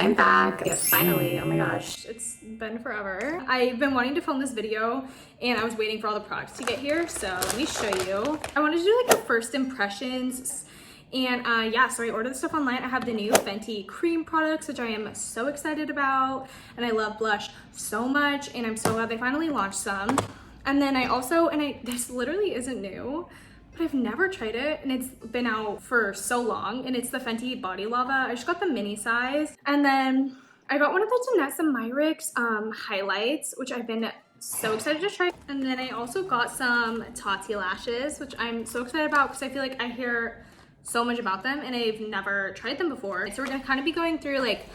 I'm back. Yes, finally. Oh my gosh. It's been forever. I've been wanting to film this video and I was waiting for all the products to get here. So let me show you. I wanted to do like a first impressions. And yeah, so I ordered the stuff online. I have the new Fenty cream products, which I am so excited about. And I love blush so much. And I'm so glad they finally launched some. And then this literally isn't new, but I've never tried it, and it's been out for so long, and it's the Fenty Body Lava. I just got the mini size. And then I got one of the Danessa Myricks highlights, which I've been so excited to try. And then I also got some Tati lashes, which I'm so excited about because I feel like I hear so much about them and I've never tried them before. So we're gonna kind of be going through like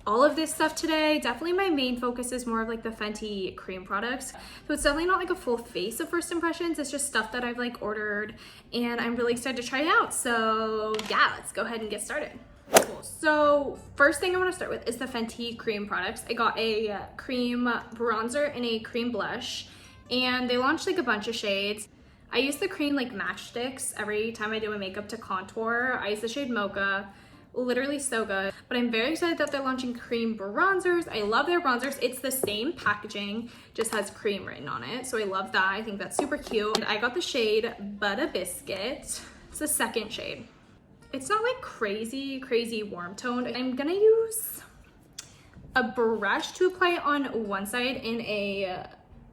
all of this stuff today. Definitely my main focus is more of like the Fenty cream products. So it's definitely not like a full face of first impressions. It's just stuff that I've like ordered and I'm really excited to try it out. So yeah, let's go ahead and get started. Cool. So first thing I want to start with is the Fenty cream products. I got a cream bronzer and a cream blush, and they launched like a bunch of shades. I use the cream like matchsticks every time I do my makeup to contour. I use the shade Mocha. Literally so good. But I'm very excited that they're launching cream bronzers. I love their bronzers. It's the same packaging, just has cream written on it. So I love that. I think that's super cute. And I got the shade Butter Biscuit. It's the second shade. It's not like crazy warm toned. I'm gonna use a brush to apply on one side and a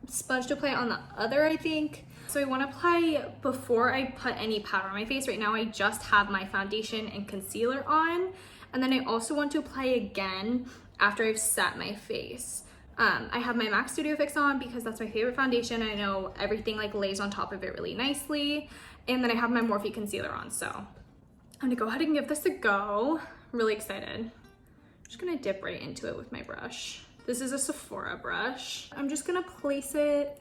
sponge to apply on the other, I think. So I want to apply before I put any powder on my face. Right now I just have my foundation and concealer on, and then I also want to apply again after I've set my face. I have my MAC Studio Fix on because that's my favorite foundation. I know everything like lays on top of it really nicely, and then I have my Morphe concealer on. So I'm gonna go ahead and give this a go. I'm really excited. I'm just gonna dip right into it with my brush. This is a Sephora brush. I'm just gonna place it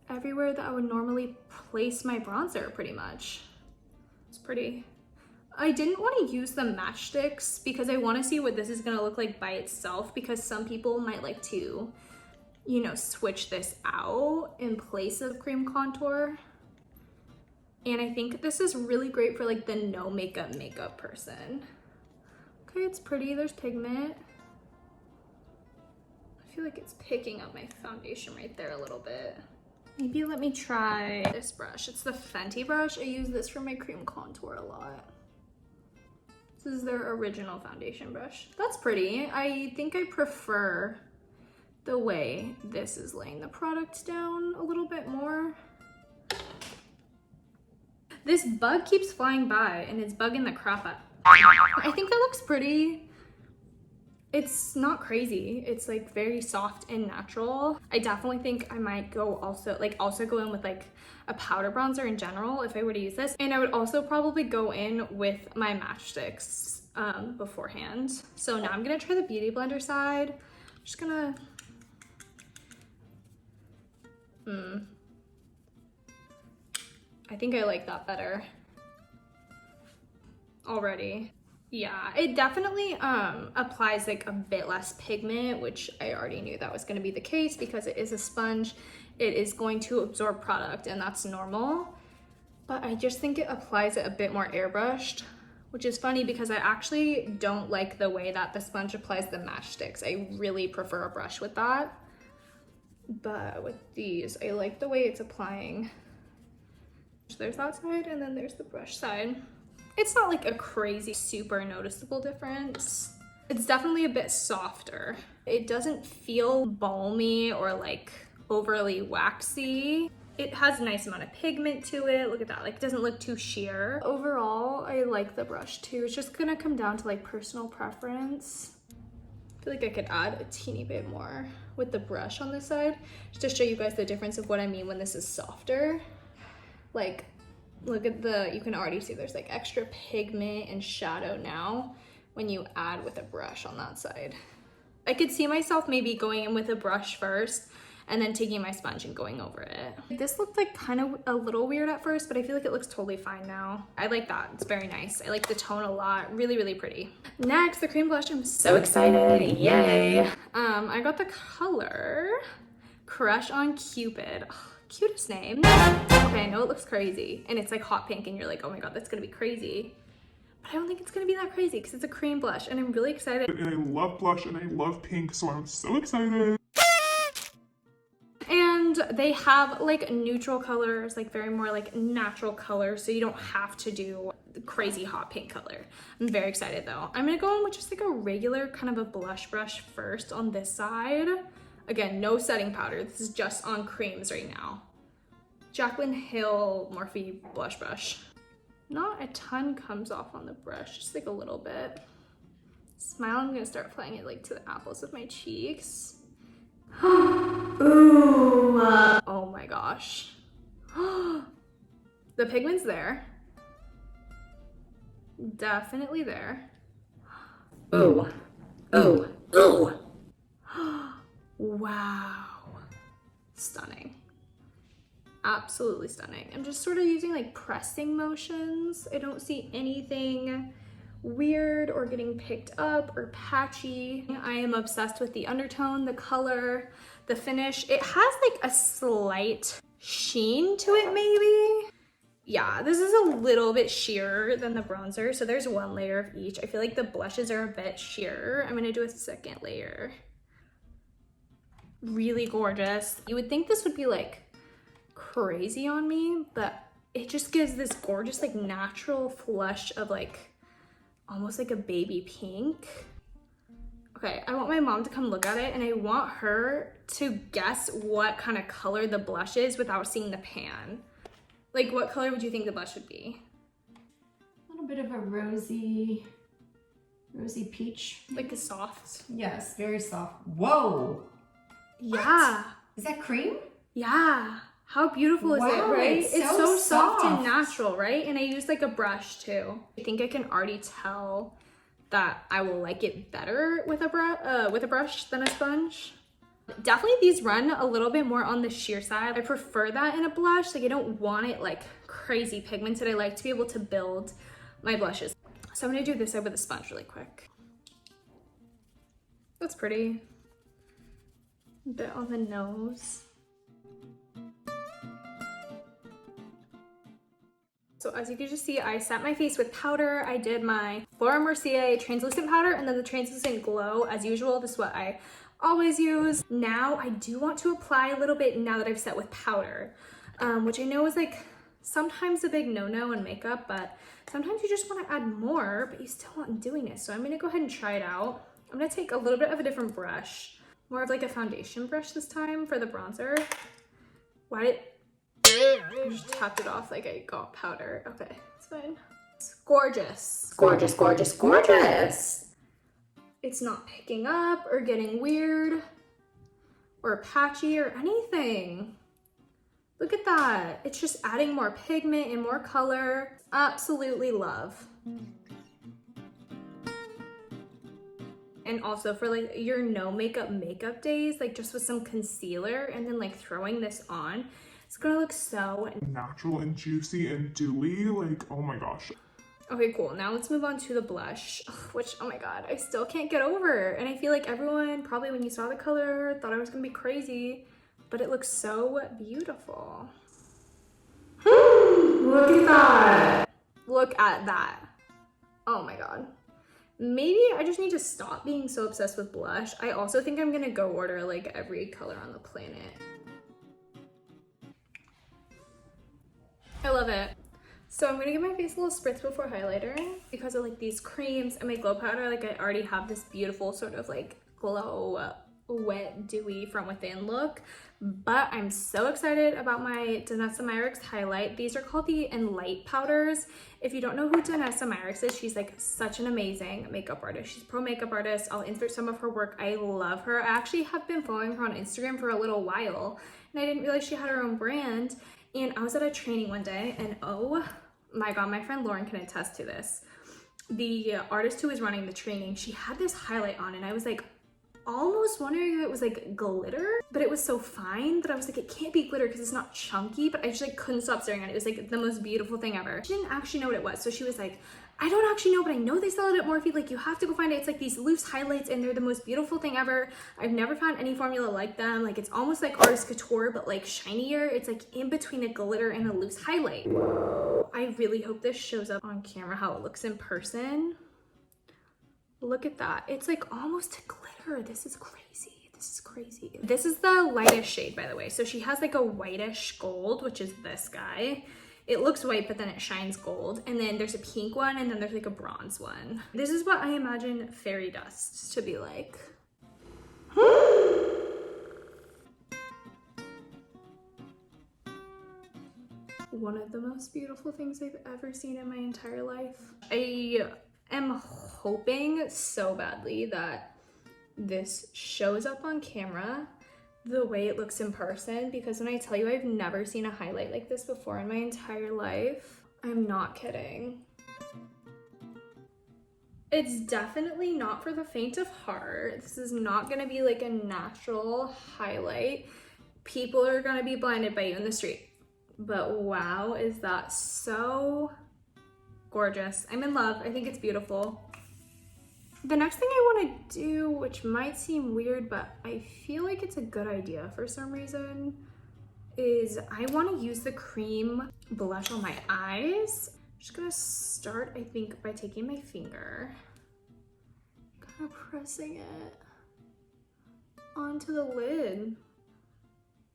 everywhere that I would normally place my bronzer, pretty much. It's pretty. I didn't want to use the matchsticks because I want to see what this is going to look like by itself, because some people might like to, you know, switch this out in place of cream contour. And I think this is really great for like the no makeup person. Okay, it's pretty. There's pigment. I feel like it's picking up my foundation right there a little bit. Maybe let me try this brush. It's the Fenty brush. I use this for my cream contour a lot. This is their original foundation brush. That's pretty. I think I prefer the way this is laying the product down a little bit more. This bug keeps flying by and it's bugging the crap out. I think that looks pretty. It's not crazy. It's like very soft and natural. I definitely think I might go also go in with like a powder bronzer in general if I were to use this. And I would also probably go in with my matchsticks beforehand. So now I'm gonna try the Beauty Blender side. I'm just gonna, I think I like that better already. Yeah, it definitely applies like a bit less pigment, which I already knew that was going to be the case because it is a sponge. It is going to absorb product and that's normal. But I just think it applies it a bit more airbrushed, which is funny because I actually don't like the way that the sponge applies the matchsticks. I really prefer a brush with that. But with these, I like the way it's applying. So there's that side and then there's the brush side. It's not like a crazy, super noticeable difference. It's definitely a bit softer. It doesn't feel balmy or like overly waxy. It has a nice amount of pigment to it. Look at that, like it doesn't look too sheer. Overall, I like the brush too. It's just gonna come down to like personal preference. I feel like I could add a teeny bit more with the brush on this side, just to show you guys the difference of what I mean when this is softer. Like, look at you can already see there's like extra pigment and shadow now when you add with a brush on that side. I could see myself maybe going in with a brush first and then taking my sponge and going over it. This looked like kind of a little weird at first, but I feel like it looks totally fine now. I like that, it's very nice. I like the tone a lot, really pretty. Next, the cream blush. I'm so excited, yay. I got the color Crush on Cupid. Cutest name. Okay, I know it looks crazy and it's like hot pink and you're like, oh my god, that's gonna be crazy. but I don't think it's gonna be that crazy because it's a cream blush and I'm really excited. And I love blush and I love pink, so I'm so excited. And they have like neutral colors, like very more like natural colors, so you don't have to do the crazy hot pink color. I'm very excited though. I'm gonna go in with just like a regular kind of a blush brush first on this side. Again, no setting powder. This is just on creams right now. Jaclyn Hill Morphe blush brush. Not a ton comes off on the brush, just like a little bit. Smile, I'm gonna start applying it like to the apples of my cheeks. Ooh. Oh my gosh. The pigment's there. Definitely there. Ooh. Ooh. Ooh. Wow. Stunning. Absolutely stunning. I'm just sort of using like pressing motions. I don't see anything weird or getting picked up or patchy. I am obsessed with the undertone, the color, the finish. It has like a slight sheen to it maybe. Yeah, this is a little bit sheerer than the bronzer, so there's one layer of each. I feel like the blushes are a bit sheerer. I'm gonna do a second layer. Really gorgeous. You would think this would be like crazy on me, but it just gives this gorgeous like natural flush of like almost like a baby pink. Okay, I want my mom to come look at it and I want her to guess what kind of color the blush is without seeing the pan. Like what color would you think the blush would be? A little bit of a rosy peach. Like a soft. Yes, very soft. Whoa. Yeah. Is that cream? Yeah. How beautiful is it, Wow, right? it's It's so so soft and soft. natural, right? And I use like a brush too. I think I can already tell that I will like it better with a brush than a sponge. Definitely these run a little bit more on the sheer side. I prefer that in a blush. Like I don't want it like crazy pigmented. I like to be able to build my blushes. So I'm gonna do this side with a sponge really quick. That's pretty. A bit on the nose. So as you can just see, I set my face with powder. I did my Laura Mercier translucent powder and then the translucent glow as usual. This is what I always use. Now I do want to apply a little bit now that I've set with powder, which I know is like sometimes a big no-no in makeup, but sometimes you just want to add more, but you still want doing it. So I'm gonna go ahead and try it out. I'm gonna take a little bit of a different brush, more of like a foundation brush this time for the bronzer. I just tapped it off like I got powder. Okay, it's fine. It's gorgeous. Gorgeous, gorgeous, gorgeous. It's not picking up or getting weird or patchy or anything. Look at that. It's just adding more pigment and more color. Absolutely love. And also for like your no makeup days, like just with some concealer and then like throwing this on, it's gonna look so Natural and juicy and dewy, like, oh my gosh. okay, cool. Now let's move on to the blush, which, oh my God, I still can't get over. And I feel like everyone probably when you saw the color thought I was gonna be crazy, but it looks so beautiful. Look at that. Look at that. Oh my God. Maybe I just need to stop being so obsessed with blush. I also think I'm gonna go order like every color on the planet. I love it. So I'm gonna give my face a little spritz before highlighter because of like these creams and my glow powder. Like I already have this beautiful sort of like glow, wet, dewy from within look. But I'm so excited about my Danessa Myricks highlight. These are called the Enlight powders. If you don't know who Danessa Myricks is, she's like such an amazing makeup artist. She's a pro makeup artist. I'll insert some of her work. I love her. I actually have been following her on Instagram for a little while and I didn't realize she had her own brand. And I was at a training one day and oh my God, my friend Lauren can attest to this. The artist who was running the training, she had this highlight on and I was like almost wondering if it was like glitter, but it was so fine that I was like, it can't be glitter because it's not chunky, but I just like couldn't stop staring at it. It was like the most beautiful thing ever. She didn't actually know what it was. So she was like, I don't actually know, but I know they sell it at Morphe. Like, you have to go find it. It's like these loose highlights, and they're the most beautiful thing ever. I've never found any formula like them. Like, it's almost like Artist Couture, but like shinier. It's like in between a glitter and a loose highlight. I really hope this shows up on camera how it looks in person. Look at that. It's like almost a glitter. This is crazy. This is crazy. This is the lightest shade, by the way. So she has like a whitish gold, which is this guy. It looks white, but then it shines gold. And then there's a pink one, and then there's like a bronze one. This is what I imagine fairy dust to be like. One of the most beautiful things I've ever seen in my entire life. I am hoping so badly that this shows up on camera the way it looks in person, because when I tell you I've never seen a highlight like this before in my entire life, I'm not kidding. It's definitely not for the faint of heart. This is not gonna be like a natural highlight. People are gonna be blinded by you in the street. But wow, is that so gorgeous. I'm in love. I think it's beautiful. The next thing I want to do, which might seem weird, but I feel like it's a good idea for some reason, is I want to use the cream blush on my eyes. I'm just gonna start, I think, by taking my finger, kind of pressing it onto the lid.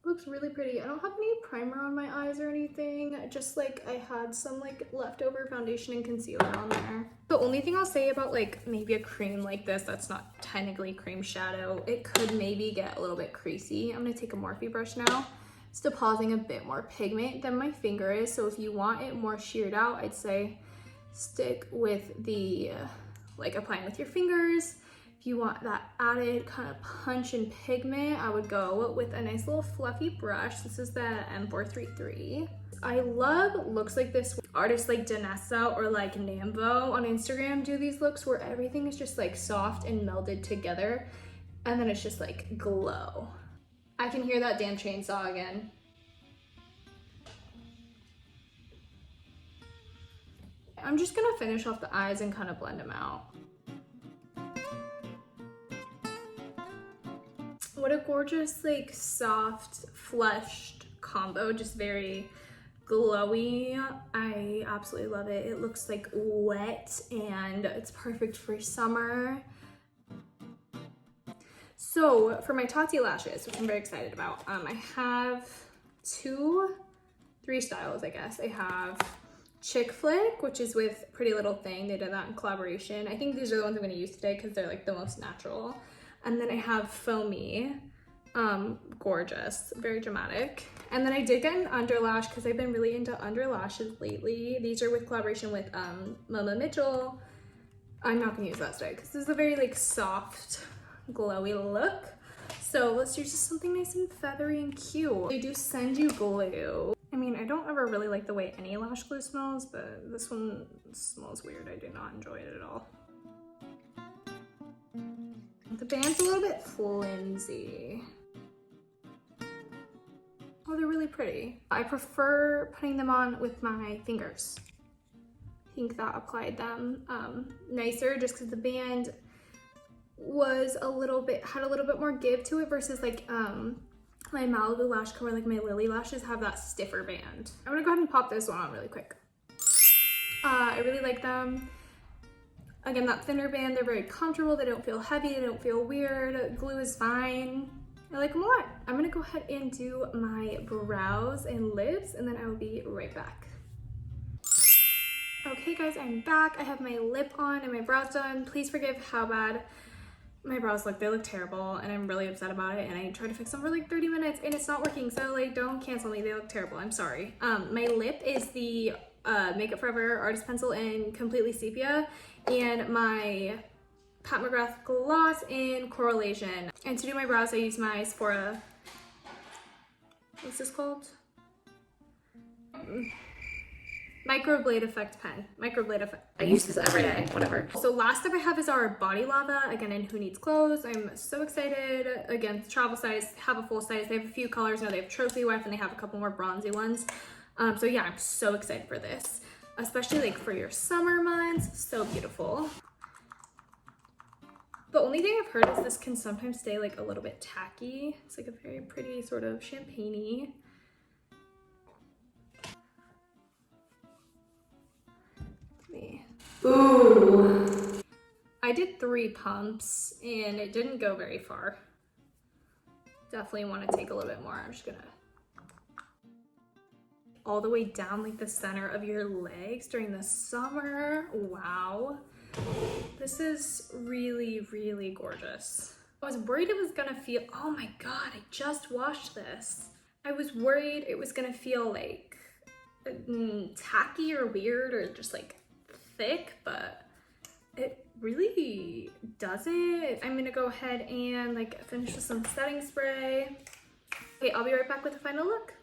Looks really pretty. I don't have any primer on my eyes or anything, just like I had some like leftover foundation and concealer on there. The only thing I'll say about like maybe a cream like this that's not technically cream shadow, it could maybe get a little bit creasy. I'm gonna take a Morphe brush now. It's depositing a bit more pigment than my finger is, so if you want it more sheared out, I'd say stick with the like applying with your fingers. If you want that added kind of punch and pigment, I would go with a nice little fluffy brush. This is the M433. I love looks like this. Artists like Danessa or like Nambo on Instagram do these looks where everything is just like soft and melded together, and then it's just like glow. I can hear that damn chainsaw again. I'm just gonna finish off the eyes and kind of blend them out. What a gorgeous, like, soft, fleshed combo, just very glowy. I absolutely love it. It looks like wet and it's perfect for summer. So for my Tati lashes, which I'm very excited about, I have three styles, I guess. I have Chick Flick, which is with Pretty Little Thing. They did that in collaboration. I think these are the ones I'm gonna use today because they're like the most natural. And then I have Foamy, gorgeous, very dramatic. And then I did get an underlash because I've been really into underlashes lately. These are with collaboration with Mama Mitchell. I'm not gonna use that today because this is a very like soft, glowy look. So let's use just something nice and feathery and cute. They do send you glue. I mean, I don't ever really like the way any lash glue smells, but this one smells weird. I do not enjoy it at all. The band's a little bit flimsy. Oh, they're really pretty. I prefer putting them on with my fingers. I think that applied them nicer just because the band was had a little bit more give to it versus like my Malibu lash color, like my Lily lashes have that stiffer band. I'm gonna go ahead and pop this one on really quick. I really like them. Again, that thinner band, they're very comfortable. They don't feel heavy, they don't feel weird. Glue is fine. I like them a lot. I'm gonna go ahead and do my brows and lips, and then I will be right back. Okay guys, I'm back. I have my lip on and my brows done. Please forgive how bad my brows look. They look terrible and I'm really upset about it, and I tried to fix them for like 30 minutes and it's not working, so like don't cancel me. They look terrible. I'm sorry. My lip is the Makeup Forever Artist Pencil in Completely Sepia, and my Pat McGrath gloss in Coral Asian. And to do my brows, I use my Sephora, what's this called? Microblade Effect pen. Microblade Effect. I use this every day, whatever. So last up I have is our Body Lava, again in Who Needs Clothes. I'm so excited. Again, travel size, have a full size. They have a few colors now. They have Trophy Wife and they have a couple more bronzy ones. So yeah, I'm so excited for this. especially like for your summer months. So beautiful. The only thing I've heard is this can sometimes stay like a little bit tacky. It's like a very pretty sort of champagne-y. Ooh. I did 3 pumps and it didn't go very far. Definitely want to take a little bit more. I'm just gonna all the way down like the center of your legs during the summer. Wow. This is really, really gorgeous. I was worried it was gonna feel, oh my God, I just washed this. I was worried it was gonna feel like tacky or weird or just like thick, but it really doesn't. I'm gonna go ahead and like finish with some setting spray. Okay, I'll be right back with the final look.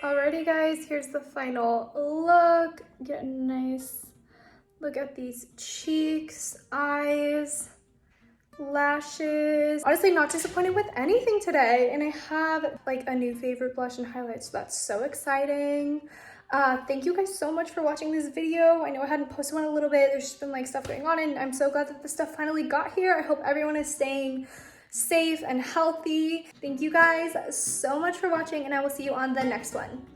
Alrighty guys, here's the final look. Get a nice look at these cheeks, eyes, lashes. Honestly, not disappointed with anything today. And I have like a new favorite blush and highlight, so that's so exciting. Thank you guys so much for watching this video. I know I hadn't posted one in a little bit. There's just been like stuff going on and I'm so glad that this stuff finally got here. I hope everyone is staying safe and healthy. Thank you guys so much for watching and I will see you on the next one.